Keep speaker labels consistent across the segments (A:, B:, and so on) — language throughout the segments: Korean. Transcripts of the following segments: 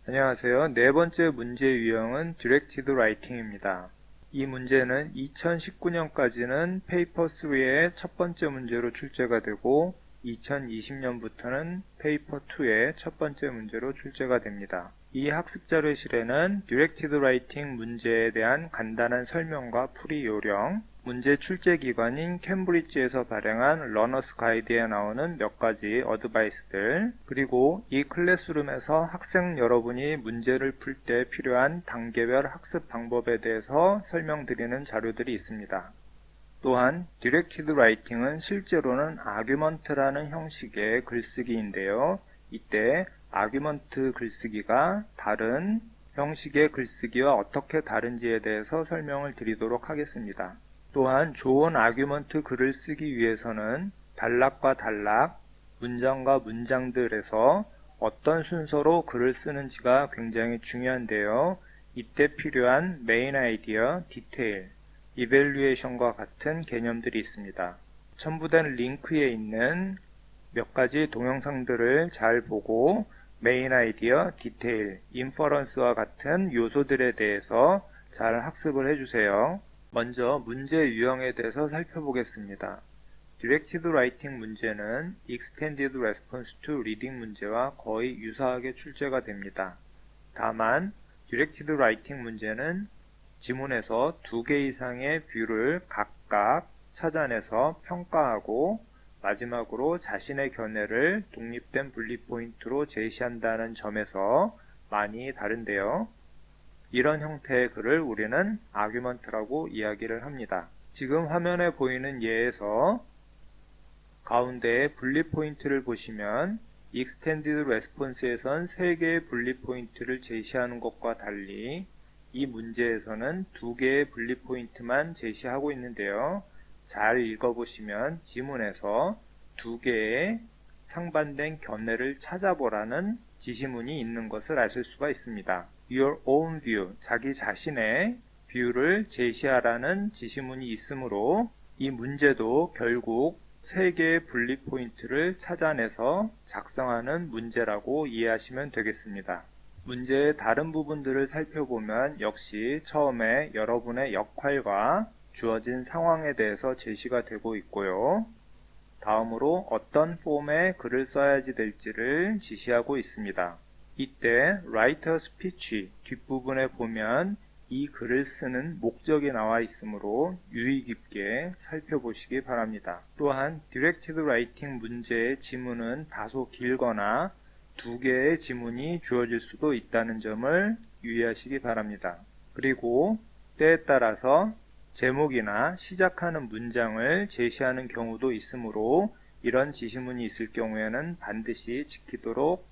A: 안녕하세요. 네 번째 문제 유형은 Directed Writing입니다. 이 문제는 2019년까지는 페이퍼 3의 첫 번째 문제로 출제가 되고 2020년부터는 페이퍼 2의 첫 번째 문제로 출제가 됩니다. 이 학습자료실에는 Directed Writing 문제에 대한 간단한 설명과 풀이 요령, 문제 출제 기관인 캠브리지에서 발행한 러너스 가이드에 나오는 몇 가지 어드바이스들, 그리고 이 클래스룸에서 학생 여러분이 문제를 풀 때 필요한 단계별 학습 방법에 대해서 설명드리는 자료들이 있습니다. 또한 Directed Writing은 실제로는 아규먼트라는 형식의 글쓰기인데요. 이때 아규먼트 글쓰기가 다른 형식의 글쓰기와 어떻게 다른지에 대해서 설명을 드리도록 하겠습니다. 또한 좋은 아규먼트 글을 쓰기 위해서는 단락과 단락, 문장과 문장들에서 어떤 순서로 글을 쓰는지가 굉장히 중요한데요. 이때 필요한 메인 아이디어, 디테일, 이밸류에이션과 같은 개념들이 있습니다. 첨부된 링크에 있는 몇 가지 동영상들을 잘 보고 메인 아이디어, 디테일, 인퍼런스와 같은 요소들에 대해서 잘 학습을 해주세요. 먼저 문제 유형에 대해서 살펴보겠습니다. Directed Writing 문제는 Extended Response to Reading 문제와 거의 유사하게 출제가 됩니다. 다만 Directed Writing 문제는 지문에서 2개 이상의 뷰를 각각 찾아내서 평가하고 마지막으로 자신의 견해를 독립된 분리 포인트로 제시한다는 점에서 많이 다른데요. 이런 형태의 글을 우리는 아규먼트라고 이야기를 합니다. 지금 화면에 보이는 예에서 가운데에 분리 포인트를 보시면 Extended Response에선 3개의 분리 포인트를 제시하는 것과 달리 이 문제에서는 2개의 분리 포인트만 제시하고 있는데요. 잘 읽어보시면 지문에서 2개의 상반된 견해를 찾아보라는 지시문이 있는 것을 아실 수가 있습니다. Your own view, 자기 자신의 뷰를 제시하라는 지시문이 있으므로 이 문제도 결국 3개의 분리 포인트를 찾아내서 작성하는 문제라고 이해하시면 되겠습니다. 문제의 다른 부분들을 살펴보면 역시 처음에 여러분의 역할과 주어진 상황에 대해서 제시가 되고 있고요. 다음으로 어떤 폼의 글을 써야지 될지를 지시하고 있습니다. 이때 Write a Speech 뒷부분에 보면 이 글을 쓰는 목적이 나와 있으므로 유의 깊게 살펴보시기 바랍니다. 또한 Directed Writing 문제의 지문은 다소 길거나 2개의 지문이 주어질 수도 있다는 점을 유의하시기 바랍니다. 그리고 때에 따라서 제목이나 시작하는 문장을 제시하는 경우도 있으므로 이런 지시문이 있을 경우에는 반드시 지키도록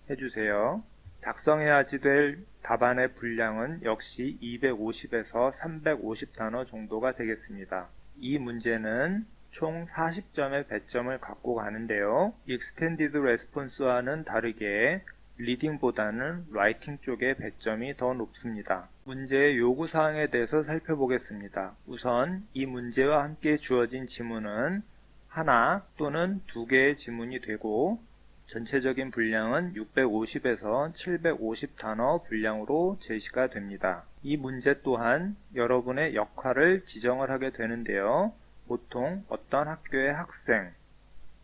A: 해주세요. 작성해야지 될 답안의 분량은 역시 250에서 350단어 정도가 되겠습니다. 이 문제는 총 40점의 배점을 갖고 가는데요. Extended Response와는 다르게 리딩보다는 라이팅 쪽의 배점이 더 높습니다. 문제의 요구사항에 대해서 살펴보겠습니다. 우선 이 문제와 함께 주어진 지문은 하나 또는 2개의 지문이 되고 전체적인 분량은 650에서 750단어 분량으로 제시가 됩니다. 이 문제 또한 여러분의 역할을 지정을 하게 되는데요. 보통 어떤 학교의 학생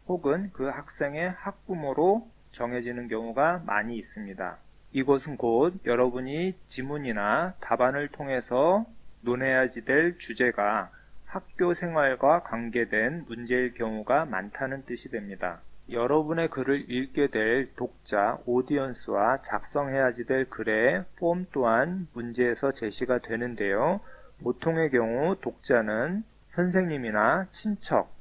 A: 혹은 그 학생의 학부모로 정해지는 경우가 많이 있습니다. 이것은 곧 여러분이 지문이나 답안을 통해서 논해야지 될 주제가 학교 생활과 관계된 문제일 경우가 많다는 뜻이 됩니다. 여러분의 글을 읽게 될 독자, 오디언스와 작성해야지 될 글의 폼 또한 문제에서 제시가 되는데요. 보통의 경우 독자는 선생님이나 친척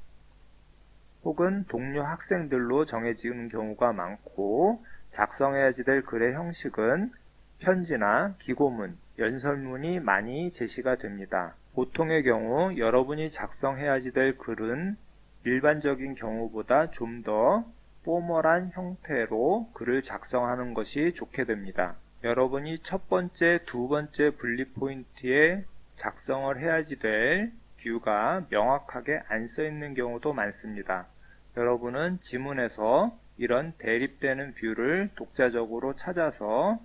A: 혹은 동료 학생들로 정해지는 경우가 많고 작성해야지 될 글의 형식은 편지나 기고문, 연설문이 많이 제시가 됩니다. 보통의 경우 여러분이 작성해야지 될 글은 일반적인 경우보다 좀 더 포멀한 형태로 글을 작성하는 것이 좋게 됩니다. 여러분이 첫 번째, 두 번째 분리 포인트에 작성을 해야지 될 뷰가 명확하게 안 써 있는 경우도 많습니다. 여러분은 지문에서 이런 대립되는 뷰를 독자적으로 찾아서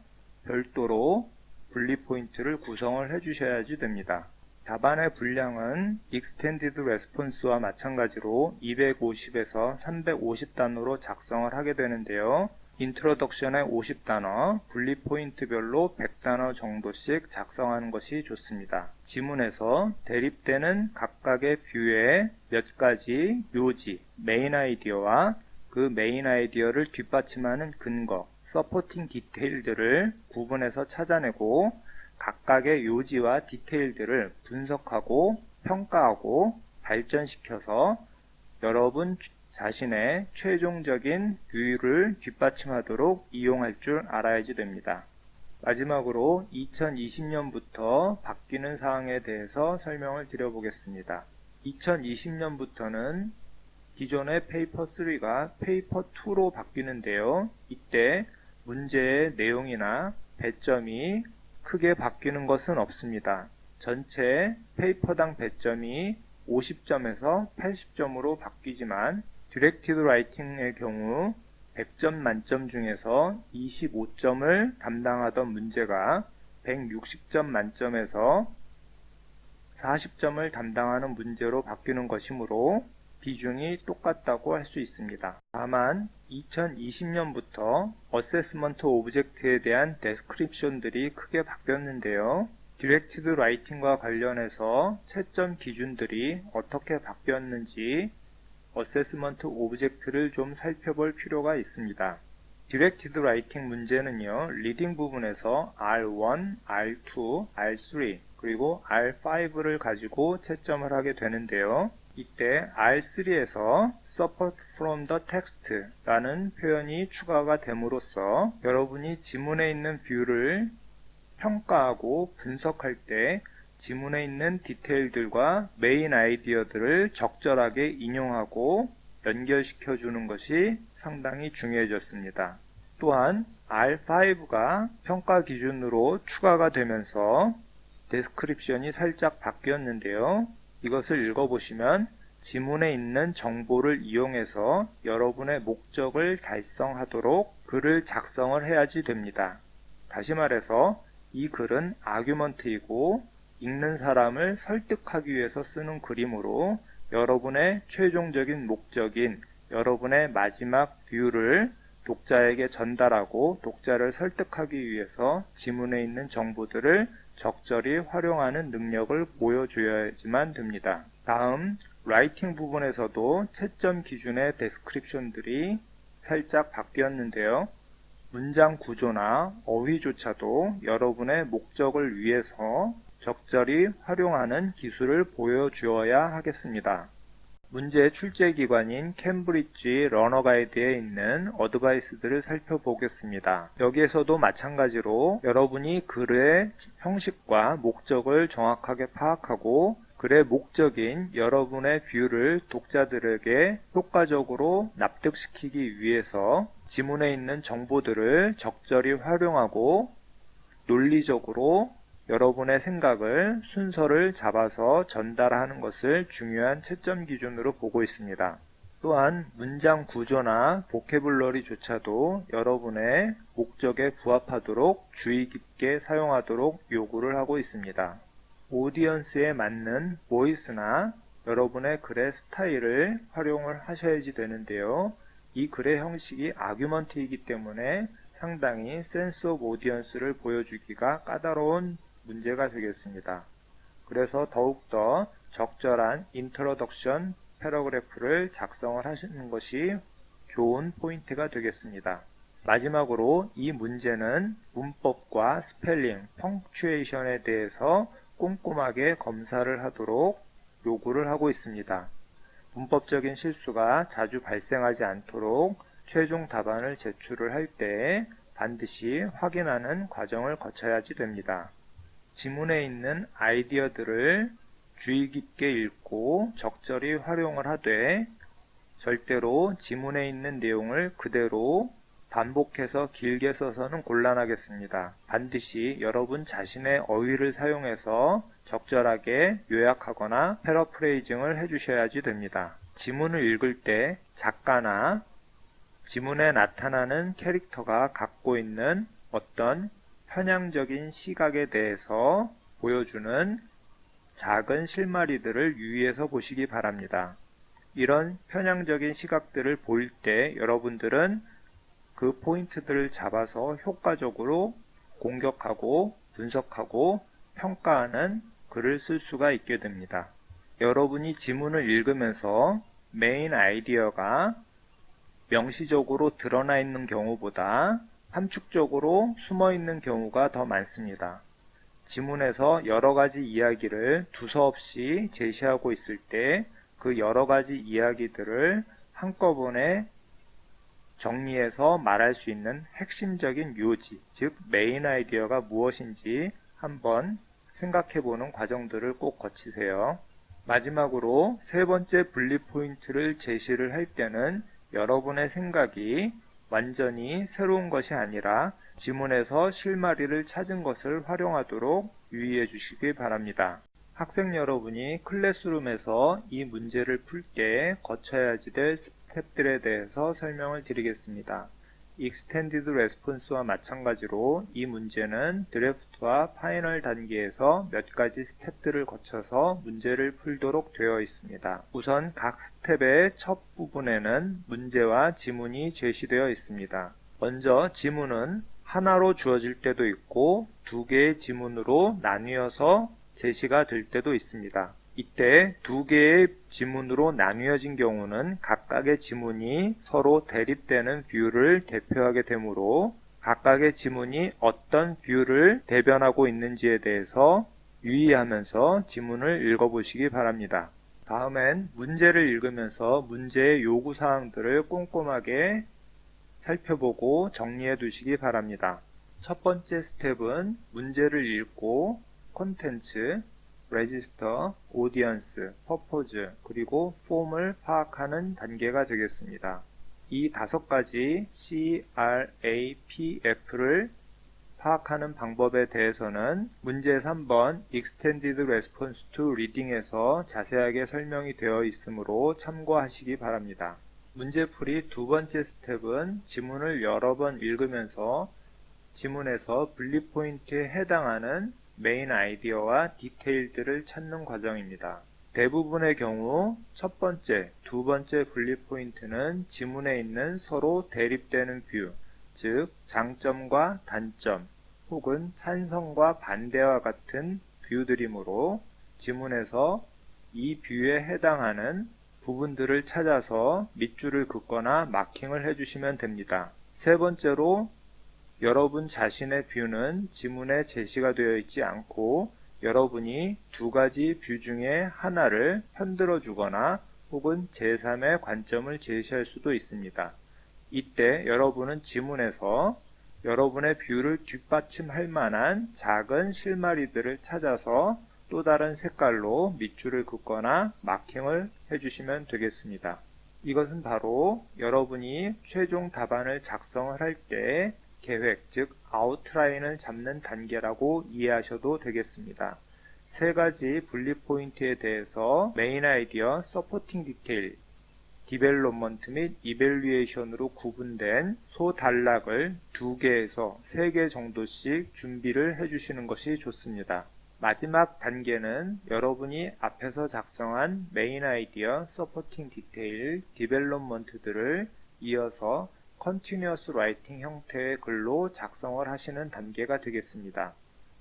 A: 별도로 분리 포인트를 구성을 해 주셔야지 됩니다. 답안의 분량은 Extended Response와 마찬가지로 250에서 350단어로 작성을 하게 되는데요. 인트로덕션의 50단어, 분리 포인트별로 100단어 정도씩 작성하는 것이 좋습니다. 지문에서 대립되는 각각의 뷰의 몇 가지 요지, 메인 아이디어와 그 메인 아이디어를 뒷받침하는 근거, 서포팅 디테일들을 구분해서 찾아내고 각각의 요지와 디테일들을 분석하고 평가하고 발전시켜서 여러분 자신의 최종적인 뷰를 뒷받침하도록 이용할 줄 알아야지 됩니다. 마지막으로 2020년부터 바뀌는 사항에 대해서 설명을 드려보겠습니다. 2020년부터는 기존의 페이퍼 3가 페이퍼 2로 바뀌는데요. 이때 문제의 내용이나 배점이 크게 바뀌는 것은 없습니다. 전체 페이퍼당 배점이 50점에서 80점으로 바뀌지만 디렉티드 라이팅의 경우 100점 만점 중에서 25점을 담당하던 문제가 160점 만점에서 40점을 담당하는 문제로 바뀌는 것이므로 비중이 똑같다고 할 수 있습니다. 다만 2020년부터 어세스먼트 오브젝트에 대한 데스크립션들이 크게 바뀌었는데요. 디렉티드 라이팅과 관련해서 채점 기준들이 어떻게 바뀌었는지 어세스먼트 오브젝트를 좀 살펴볼 필요가 있습니다. 디렉티드 라이팅 문제는요, 리딩 부분에서 R1, R2, R3, 그리고 R5를 가지고 채점을 하게 되는데요. 이때 R3에서 Support from the text 라는 표현이 추가가 됨으로써 여러분이 지문에 있는 뷰를 평가하고 분석할 때 지문에 있는 디테일들과 메인 아이디어들을 적절하게 인용하고 연결시켜 주는 것이 상당히 중요해졌습니다. 또한 R5가 평가 기준으로 추가가 되면서 데스크립션이 살짝 바뀌었는데요. 이것을 읽어보시면 지문에 있는 정보를 이용해서 여러분의 목적을 달성하도록 글을 작성을 해야지 됩니다. 다시 말해서 이 글은 아규먼트이고 읽는 사람을 설득하기 위해서 쓰는 글이므로 여러분의 최종적인 목적인 여러분의 마지막 뷰를 독자에게 전달하고 독자를 설득하기 위해서 지문에 있는 정보들을 적절히 활용하는 능력을 보여줘야지만 됩니다. 다음 라이팅 부분에서도 채점 기준의 데스크립션들이 살짝 바뀌었는데요. 문장 구조나 어휘조차도 여러분의 목적을 위해서 적절히 활용하는 기술을 보여주어야 하겠습니다. 문제 출제 기관인 캠브리지 러너 가이드에 있는 어드바이스들을 살펴보겠습니다. 여기에서도 마찬가지로 여러분이 글의 형식과 목적을 정확하게 파악하고 글의 목적인 여러분의 뷰를 독자들에게 효과적으로 납득시키기 위해서 지문에 있는 정보들을 적절히 활용하고 논리적으로 여러분의 생각을 순서를 잡아서 전달하는 것을 중요한 채점 기준으로 보고 있습니다. 또한 문장 구조나 보캐블러리조차도 여러분의 목적에 부합하도록 주의 깊게 사용하도록 요구를 하고 있습니다. 오디언스에 맞는 보이스나 여러분의 글의 스타일을 활용을 하셔야지 되는데요. 이 글의 형식이 아규먼트이기 때문에 상당히 센스 오브 오디언스를 보여주기가 까다로운 문제가 되겠습니다. 그래서 더욱더 적절한 인트로덕션 패러그래프를 작성을 하시는 것이 좋은 포인트가 되겠습니다. 마지막으로 이 문제는 문법과 스펠링, 펑추에이션에 대해서 꼼꼼하게 검사를 하도록 요구를 하고 있습니다. 문법적인 실수가 자주 발생하지 않도록 최종 답안을 제출을 할 때 반드시 확인하는 과정을 거쳐야지 됩니다. 지문에 있는 아이디어들을 주의 깊게 읽고 적절히 활용을 하되 절대로 지문에 있는 내용을 그대로 반복해서 길게 써서는 곤란하겠습니다. 반드시 여러분 자신의 어휘를 사용해서 적절하게 요약하거나 패러프레이징을 해주셔야지 됩니다. 지문을 읽을 때 작가나 지문에 나타나는 캐릭터가 갖고 있는 어떤 편향적인 시각에 대해서 보여주는 작은 실마리들을 유의해서 보시기 바랍니다. 이런 편향적인 시각들을 보일 때 여러분들은 그 포인트들을 잡아서 효과적으로 공격하고 분석하고 평가하는 글을 쓸 수가 있게 됩니다. 여러분이 지문을 읽으면서 메인 아이디어가 명시적으로 드러나 있는 경우보다 함축적으로 숨어 있는 경우가 더 많습니다. 지문에서 여러 가지 이야기를 두서없이 제시하고 있을 때 그 여러 가지 이야기들을 한꺼번에 정리해서 말할 수 있는 핵심적인 요지, 즉 메인 아이디어가 무엇인지 한번 생각해보는 과정들을 꼭 거치세요. 마지막으로 세 번째 분리 포인트를 제시를 할 때는 여러분의 생각이 완전히 새로운 것이 아니라 지문에서 실마리를 찾은 것을 활용하도록 유의해 주시기 바랍니다. 학생 여러분이 클래스룸에서 이 문제를 풀 때 거쳐야지 될 스텝들에 대해서 설명을 드리겠습니다. 익스텐디드 레스폰스와 마찬가지로 이 문제는 드래프트와 파이널 단계에서 몇 가지 스텝들을 거쳐서 문제를 풀도록 되어 있습니다. 우선 각 스텝의 첫 부분에는 문제와 지문이 제시되어 있습니다. 먼저 지문은 하나로 주어질 때도 있고 두 개의 지문으로 나뉘어서 제시가 될 때도 있습니다. 이때 두 개의 지문으로 나뉘어진 경우는 각각의 지문이 서로 대립되는 뷰를 대표하게 되므로 각각의 지문이 어떤 뷰를 대변하고 있는지에 대해서 유의하면서 지문을 읽어보시기 바랍니다. 다음엔 문제를 읽으면서 문제의 요구사항들을 꼼꼼하게 살펴보고 정리해 두시기 바랍니다. 첫 번째 스텝은 문제를 읽고 콘텐츠, 레지스터, 오디언스, 퍼포즈, 그리고 폼을 파악하는 단계가 되겠습니다. 이 5가지 CRAPF를 파악하는 방법에 대해서는 문제 3번 Extended Response to Reading에서 자세하게 설명이 되어 있으므로 참고하시기 바랍니다. 문제풀이 두 번째 스텝은 지문을 여러 번 읽으면서 지문에서 분리 포인트에 해당하는 메인 아이디어와 디테일들을 찾는 과정입니다. 대부분의 경우 첫 번째, 두 번째 분리 포인트는 지문에 있는 서로 대립되는 뷰, 즉 장점과 단점 혹은 찬성과 반대와 같은 뷰들이므로 지문에서 이 뷰에 해당하는 부분들을 찾아서 밑줄을 긋거나 마킹을 해주시면 됩니다. 세 번째로 여러분 자신의 뷰는 지문에 제시가 되어 있지 않고 여러분이 두 가지 뷰 중에 하나를 편들어 주거나 혹은 제3의 관점을 제시할 수도 있습니다. 이때 여러분은 지문에서 여러분의 뷰를 뒷받침할 만한 작은 실마리들을 찾아서 또 다른 색깔로 밑줄을 긋거나 마킹을 해주시면 되겠습니다. 이것은 바로 여러분이 최종 답안을 작성을 할 때 계획, 즉 아웃라인을 잡는 단계라고 이해하셔도 되겠습니다. 세 가지 분리 포인트에 대해서 메인 아이디어, 서포팅 디테일, 디벨롭먼트 및 이밸류에이션으로 구분된 소단락을 2개에서 3개 정도씩 준비를 해주시는 것이 좋습니다. 마지막 단계는 여러분이 앞에서 작성한 메인 아이디어, 서포팅 디테일, 디벨롭먼트들을 이어서 Continuous Writing 형태의 글로 작성을 하시는 단계가 되겠습니다.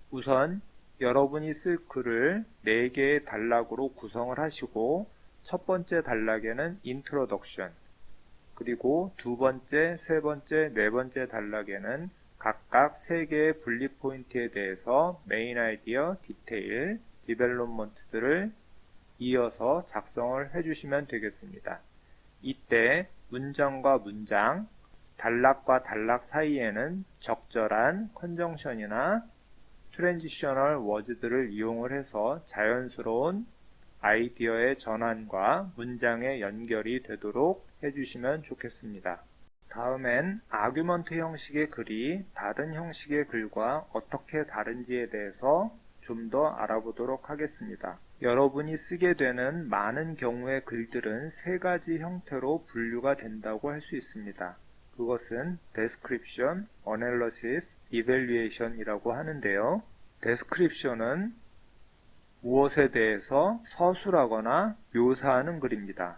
A: 우선 여러분이 쓸 글을 4개의 단락으로 구성을 하시고 첫 번째 단락에는 Introduction, 그리고 두 번째, 세 번째, 네 번째 단락에는 각각 3개의 분리 포인트에 대해서 메인 아이디어, 디테일, 디벨롭먼트들을 이어서 작성을 해주시면 되겠습니다. 이때 문장과 문장, 단락과 단락 사이에는 적절한 컨정션이나 트랜지셔널 워즈들을 이용을 해서 자연스러운 아이디어의 전환과 문장의 연결이 되도록 해주시면 좋겠습니다. 다음엔 아규먼트 형식의 글이 다른 형식의 글과 어떻게 다른지에 대해서 좀 더 알아보도록 하겠습니다. 여러분이 쓰게 되는 많은 경우의 글들은 3가지 형태로 분류가 된다고 할 수 있습니다. 그것은 description, analysis, evaluation이라고 하는데요. description은 무엇에 대해서 서술하거나 묘사하는 글입니다.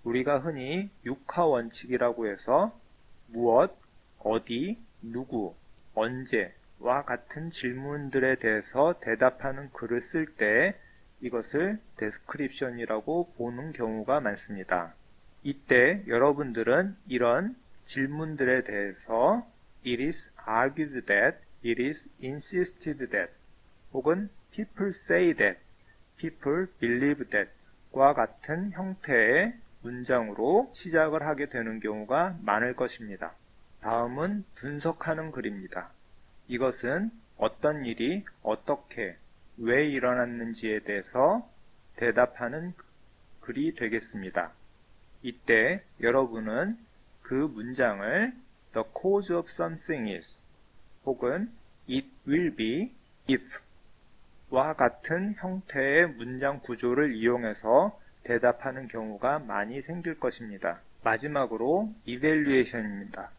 A: 우리가 흔히 육하 원칙이라고 해서 무엇, 어디, 누구, 언제와 같은 질문들에 대해서 대답하는 글을 쓸 때 이것을 description이라고 보는 경우가 많습니다. 이때 여러분들은 이런 질문들에 대해서 it is argued that, it is insisted that, 혹은 people say that, people believe that 과 같은 형태의 문장으로 시작을 하게 되는 경우가 많을 것입니다. 다음은 분석하는 글입니다. 이것은 어떤 일이 어떻게, 왜 일어났는지에 대해서 대답하는 글이 되겠습니다. 이때 여러분은 그 문장을 the cause of something is 혹은 it will be if 와 같은 형태의 문장 구조를 이용해서 대답하는 경우가 많이 생길 것입니다. 마지막으로 evaluation입니다.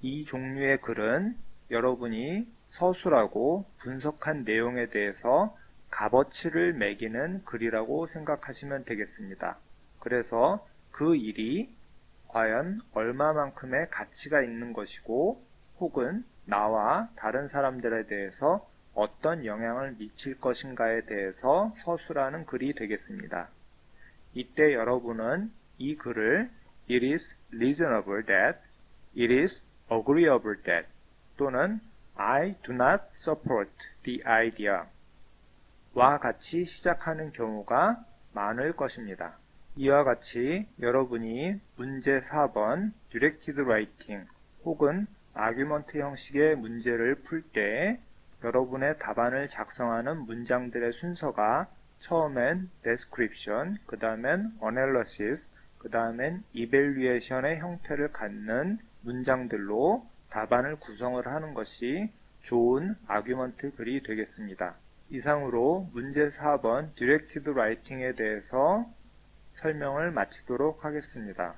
A: 이 종류의 글은 여러분이 서술하고 분석한 내용에 대해서 값어치를 매기는 글이라고 생각하시면 되겠습니다. 그래서 그 일이 과연 얼마만큼의 가치가 있는 것이고 혹은 나와 다른 사람들에 대해서 어떤 영향을 미칠 것인가에 대해서 서술하는 글이 되겠습니다. 이때 여러분은 이 글을 it is reasonable that, it is agreeable that 또는 I do not support the idea 와 같이 시작하는 경우가 많을 것입니다. 이와 같이 여러분이 문제 4번 Directed Writing 혹은 아규먼트 형식의 문제를 풀 때 여러분의 답안을 작성하는 문장들의 순서가 처음엔 description, 그 다음엔 analysis, 그 다음엔 evaluation의 형태를 갖는 문장들로 답안을 구성을 하는 것이 좋은 아규먼트 글이 되겠습니다. 이상으로 문제 4번 Directed Writing에 대해서 설명을 마치도록 하겠습니다.